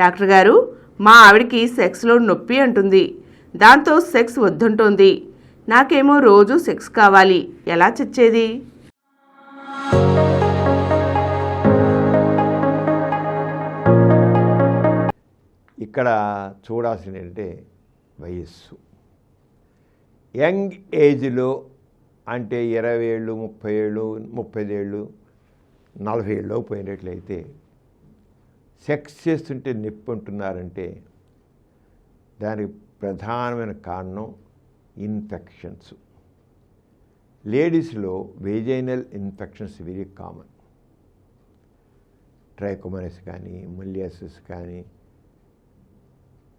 Doctor గారు, మా ఆవిడికి సెక్స్లో నొప్పి అంటుంది. దాంతో సెక్స్ వద్దంటోంది. నాకేమో రోజు సెక్స్ కావాలి. ఎలా చచ్చేది? ఇక్కడ చూడాల్సిందంటే వయస్సు. యంగ్ ఏజ్లో అంటే 20 ఏళ్ళు, 30 ఏళ్ళు, 35 ఏళ్ళు, 40 ఏళ్ళు పోయినట్లయితే సెక్స్ చేస్తుంటే నొప్పి అంటున్నారంటే దానికి ప్రధానమైన కారణం ఇన్ఫెక్షన్స్. లేడీస్లో vaginal infections very common. Trichomonas కానీ, మొలియాసిస్ కానీ,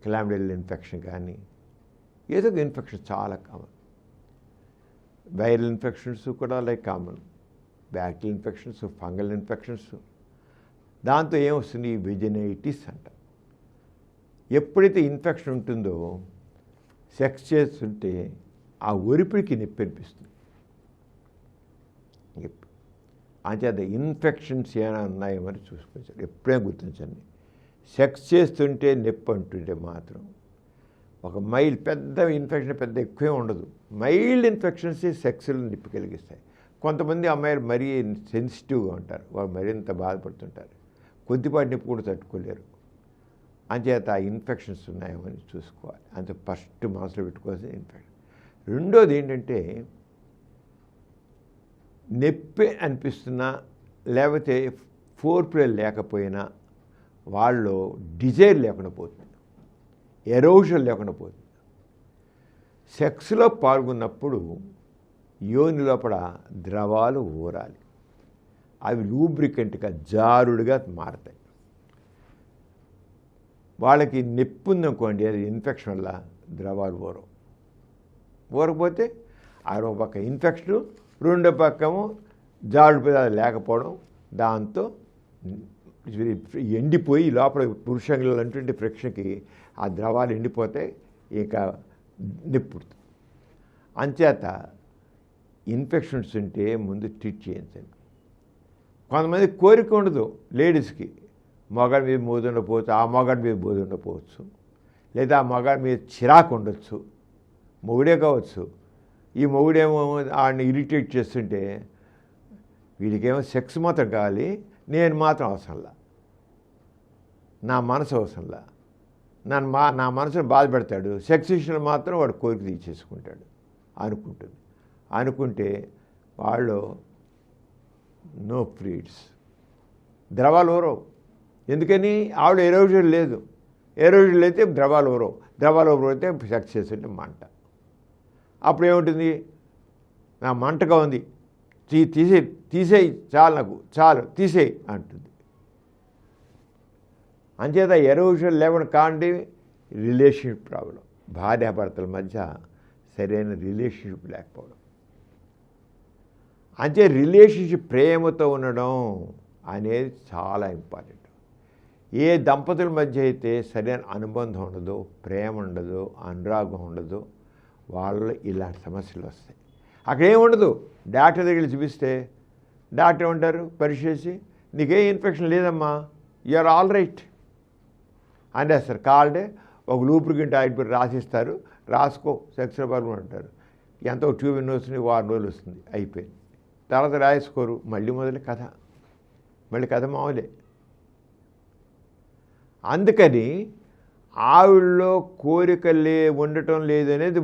క్లామిడియల్ ఇన్ఫెక్షన్ కానీ, ఏదో ఒక ఇన్ఫెక్షన్ చాలా కామన్. వైరల్ ఇన్ఫెక్షన్స్ కూడా like common. Bacterial infections, fungal infections. దాంతో ఏమొస్తుంది? వెజినైటిస్ అంట. ఎప్పుడైతే ఇన్ఫెక్షన్ ఉంటుందో సెక్స్ చేస్తుంటే ఆ ఒరిపిడికి నొప్పి అనిపిస్తుంది. అంచేత ఇన్ఫెక్షన్స్ ఏమైనా ఉన్నాయేమని చూసుకొచ్చారు. ఎప్పుడైనా గుర్తించండి. సెక్స్ చేస్తుంటే నొప్పి అంటుంటే మాత్రం ఒక పెద్ద ఇన్ఫెక్షన్ పెద్ద ఎక్కువే ఉండదు. మైల్డ్ ఇన్ఫెక్షన్స్ సెక్స్లో నొప్పి కలిగిస్తాయి. కొంతమంది అమ్మాయిలు మరీ సెన్సిటివ్గా ఉంటారు. వాళ్ళు మరింత బాధపడుతుంటారు. కొద్దిపాటి నొప్పి కూడా తట్టుకోలేరు. అంచేత ఆ ఇన్ఫెక్షన్స్ ఉన్నాయేమని చూసుకోవాలి. అంతే ఫస్ట్ మనసులో పెట్టుకోవాల్సిన ఇన్ఫెక్షన్. రెండోది ఏంటంటే నొప్పి అనిపిస్తున్నా లేకపోతే ఫోర్ప్లే లేకపోయినా వాళ్ళు డిజైర్ లేకుండా పోతుంది, ఎరోషన్ లేకుండా పోతుంది. సెక్స్లో పాల్గొన్నప్పుడు యోని లోపల ద్రవాలు ఊరాలి. అవి లూబ్రికెంట్గా జారుడుగా మారతాయి. వాళ్ళకి నొప్పి ఉందనుకోండి, అది ఇన్ఫెక్షన్ వల్ల ద్రవాలు ఊరకపోతే ఒక పక్క ఇన్ఫెక్షను, రెండో పక్కము జారుడు పదాలు లేకపోవడం, దాంతో ఎండిపోయి లోపల పురుషంలో అంటుంటే ఫ్రిక్షన్కి ఆ ద్రవాలు ఎండిపోతే ఇక నొప్పుడుతుంది. అంచేత ఇన్ఫెక్షన్స్ ఉంటే ముందు ట్రీట్ చేయించండి. కొంతమంది కోరిక ఉండదు లేడీస్కి, మగాడి మీద మోజు ఉండకపోవచ్చు, ఆ మగాడి మీద మోజు ఉండకపోవచ్చు, లేదా ఆ మగాడి మీద చిరాకు ఉండొచ్చు, మొగుడే కావచ్చు. ఈ మొగుడేమో ఆడిని ఇరిటేట్ చేస్తుంటే వీడికేమో సెక్స్ మాత్రం కావాలి, నేను మాత్రం అవసరంలా, నా మనసు అవసరంలా, నా మనసును బాధ పెడతాడు, సెక్స్ విషయంలో మాత్రం వాడు కోరిక తీసేసుకుంటాడు అనుకుంటే వాళ్ళు నో ఫ్రీడ్స్, ద్రవాలు ఊరవు. ఎందుకని? ఆవిడ ఎరోజన్ లేదు. ఎరోజన్ అయితే ద్రవాలు ఊరవుతే సెక్స్ చేస్తుంటే మంట. అప్పుడు ఏముంటుంది? నా మంటగా ఉంది, తీసేయి చాలు తీసేయి అంటుంది. అంచేత ఎరోజన్ లేకుండా కాండి రిలేషన్షిప్ ప్రాబ్లం. భార్యాభర్తల మధ్య సరైన రిలేషన్షిప్ లేకపోవడం. అంటే రిలేషన్షిప్ ప్రేమతో ఉండడం అనేది చాలా ఇంపార్టెంట్. ఏ దంపతుల మధ్య అయితే సరైన అనుబంధం ఉండదో, ప్రేమ ఉండదో, అనురాగం ఉండదో, వాళ్ళలో ఇలాంటి సమస్యలు వస్తాయి. అక్కడ ఏముండదు. డాక్టర్ దగ్గర చూపిస్తే డాక్టర్ ఏమంటారు? పరీక్ష చేసి నీకే ఇన్ఫెక్షన్ లేదమ్మా, యూఆర్ ఆల్ రైట్ అనేస్తారు. కావాలంటే ఒక లూబ్రికెంట్ ఆయిల్ రాసిస్తారు, రాసుకో సెక్స్లో పాల్గొని అంటారు. ఎంతో ట్యూబ్ ఎన్ని వస్తుంది, 6 రోజులు వస్తుంది, అయిపోయింది. తర్వాత రాసుకోరు, మళ్ళీ మొదలే కథ మామూలే. అందుకని ఆవిడలో కోరిక ఉండటం లేదనేది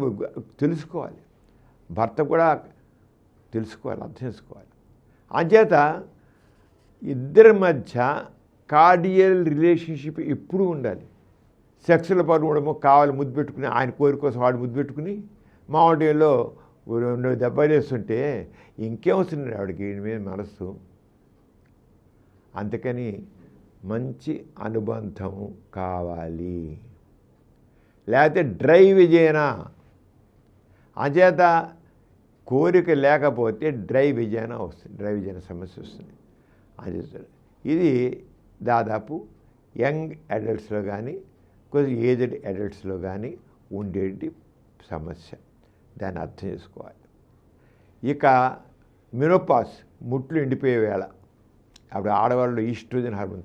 తెలుసుకోవాలి. భర్త కూడా తెలుసుకోవాలి, అర్థం చేసుకోవాలి. అంచేత ఇద్దరి మధ్య కార్డియల్ రిలేషన్షిప్ ఎప్పుడూ ఉండాలి. సెక్స్లో పాల్గొనడము కావాలి ముద్దు పెట్టుకుని, ఆయన కోరిక కోసం వాడు ముద్దు పెట్టుకుని మామిడిలో 2 దెబ్బలు వేస్తుంటే ఇంకేమొస్తుంది ఆవిడకి మీద మనస్సు. అందుకని మంచి అనుబంధం కావాలి. లేకపోతే డ్రై విజయన. అంచేత కోరిక లేకపోతే డ్రై విజయన వస్తుంది, డ్రై విజయన సమస్య వస్తుంది. అంచేత ఇది దాదాపు యంగ్ అడల్ట్స్లో కానీ కొంచెం ఏజ్డ్ అడల్ట్స్లో కానీ ఉండేటి సమస్య. దాన్ని అర్థం చేసుకోవాలి. ఇక మెనోపాజ్, ముట్లు ఎండిపోయే వేళ, అప్పుడు ఆడవాళ్ళు ఈస్ట్రోజన్ హార్మోన్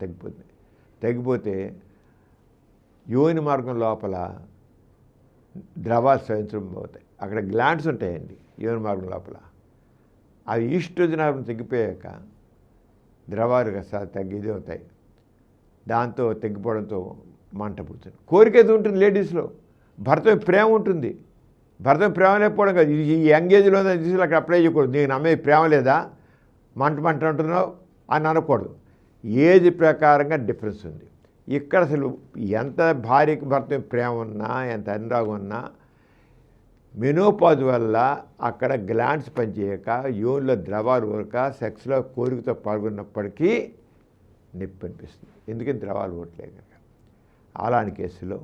తగ్గిపోతే యోని మార్గం లోపల ద్రవాలు స్రవించడం అవుతాయి. అక్కడ గ్లాండ్స్ ఉంటాయండి యోని మార్గం లోపల. అవి ఈస్ట్రోజన్ హార్మోన్ తగ్గిపోయాక ద్రవాలు తగ్గిది అవుతాయి. దాంతో తగ్గిపోవడంతో మంట పుడుతుంది. కోరిక అయితే ఉంటుంది లేడీస్లో, భర్త మీద ప్రేమ ఉంటుంది. భర్త మీద ప్రేమ లేకపోవడం కాదు, ఈ యంగేజ్లో తీసుకుని అక్కడ అప్లై చేయకూడదు. నీకు నమ్మే ప్రేమ లేదా, మంట అంటున్నావు అని అనకూడదు. ఏజ్ ప్రకారంగా డిఫరెన్స్ ఉంది. ఇక్కడ అసలు ఎంత భార్యకి భర్త మీద ప్రేమ ఉన్నా, ఎంత అనురాగం ఉన్నా, మెనోపాజ్ వల్ల అక్కడ గ్లాండ్స్ పనిచేయక, యోనిలో ద్రవాలు ఊరక, సెక్స్లో కోరికతో పాల్గొన్నప్పటికీ నొప్పి అనిపిస్తుంది. ఎందుకని ద్రవాలు ఊరట్లే కనుక. అలాంటి కేసులో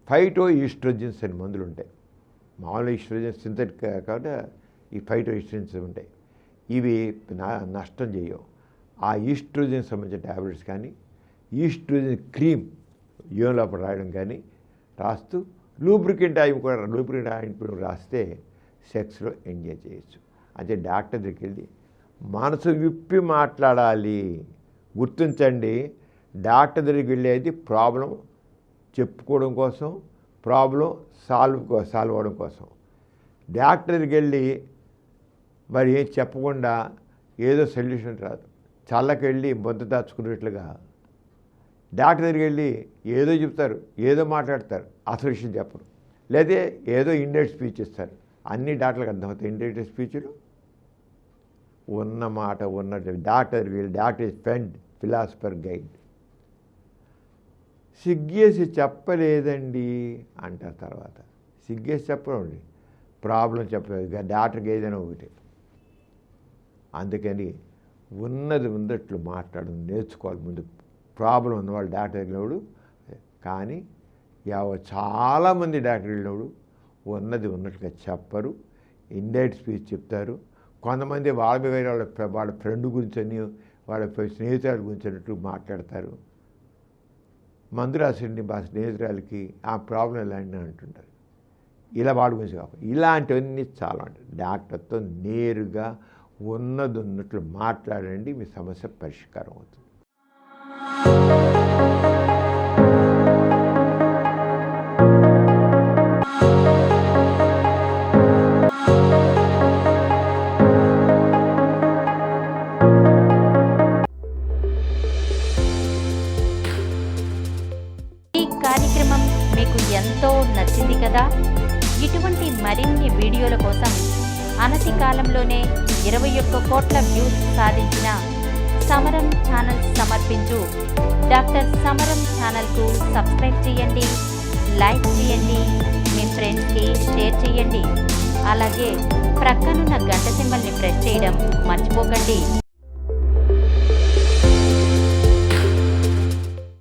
ఫైటో ఈస్ట్రోజన్స్ అని మందులు ఉంటాయి. మామూలు ఈస్ట్రోజన్స్ సింథటిక్ కాబట్టి ఈ ఫైటో ఈస్ట్రోజన్స్ ఉంటాయి. ఇవి నష్టం చేయవు. ఆ ఈస్ట్రోజన్ సంబంధించిన ట్యాబ్లెట్స్ కానీ, ఈస్ట్రోజన్ క్రీమ్ యోని లోపల రాయడం కానీ రాస్తూ లూబ్రికెంట్ ఆయింట్మెంట్ రాస్తే సెక్స్లో ఎంజాయ్ చేయొచ్చు. అంటే డాక్టర్ దగ్గరికి వెళ్ళి మనసు విప్పి మాట్లాడాలి. గుర్తించండి, డాక్టర్ దగ్గరికి వెళ్ళేది ప్రాబ్లం చెప్పుకోవడం కోసం, ప్రాబ్లం సాల్వ్ అవ్వడం కోసం. డాక్టర్ దగ్గరికి వెళ్ళి మరి ఏం చెప్పకుండా ఏదో సొల్యూషన్ రాదు. చల్లకి వెళ్ళి బొంత దాచుకున్నట్లుగా డాక్టర్ దగ్గరికి వెళ్ళి ఏదో చెప్తారు, ఏదో మాట్లాడతారు, అసలు విషయం చెప్పరు. లేదా ఏదో ఇండైరెక్ట్ స్పీచ్ ఇస్తారు. అన్ని డాక్టర్లకు అర్థమవుతాయి ఇండైరెక్ట్ స్పీచ్లు. ఉన్న మాట ఉన్నట్టు డాక్టర్ దగ్గరికి వెళ్ళి, doctor is friend, philosopher, guide. సిగ్గేసి చెప్పలేదండి అంటారు. తర్వాత సిగ్గేసి చెప్పండి, ప్రాబ్లం చెప్పలేదు, డాక్టర్కి ఏదైనా ఒకటి. అందుకని ఉన్నది ఉన్నట్లు మాట్లాడడం నేర్చుకోవాలి. ముందు ప్రాబ్లం ఉన్నవాళ్ళు డాక్టర్ వెళ్ళినప్పుడు. కానీ చాలామంది డాక్టర్ వెళ్ళినప్పుడు ఉన్నది ఉన్నట్లుగా చెప్పరు, ఇండైరెక్ట్ స్పీచ్ చెప్తారు. కొంతమంది వాళ్ళ ఫ్రెండ్ గురించి, వాళ్ళ స్నేహితుల గురించి అన్నట్టు మాట్లాడతారు. మందు రాసిండి మా స్నేహితురాలకి ఆ ప్రాబ్లం ఎలాంటి అంటుంటారు. ఇలా వాడి గురించి కాకుండా ఇలాంటివన్నీ చాలా ఉంటాయి. డాక్టర్తో నేరుగా ఉన్నది ఉన్నట్లు మాట్లాడండి, మీ సమస్య పరిష్కారం అవుతుంది. ఈ కార్యక్రమం మీకు ఎంతో నచ్చింది కదా. ఇటువంటి మరిన్ని వీడియోల కోసం అనతి కాలంలోనే 21 కోట్ల వ్యూస్ సాధించిన సమరం ఛానల్ సమర్పించు డాక్టర్ సమరం ఛానల్కు సబ్స్క్రైబ్ చేయండి, లైక్ చేయండి, మీ ఫ్రెండ్స్కి షేర్ చేయండి. అలాగే ప్రక్కనున్న గంట సింబల్ని ప్రెస్ చేయడం మర్చిపోకండి.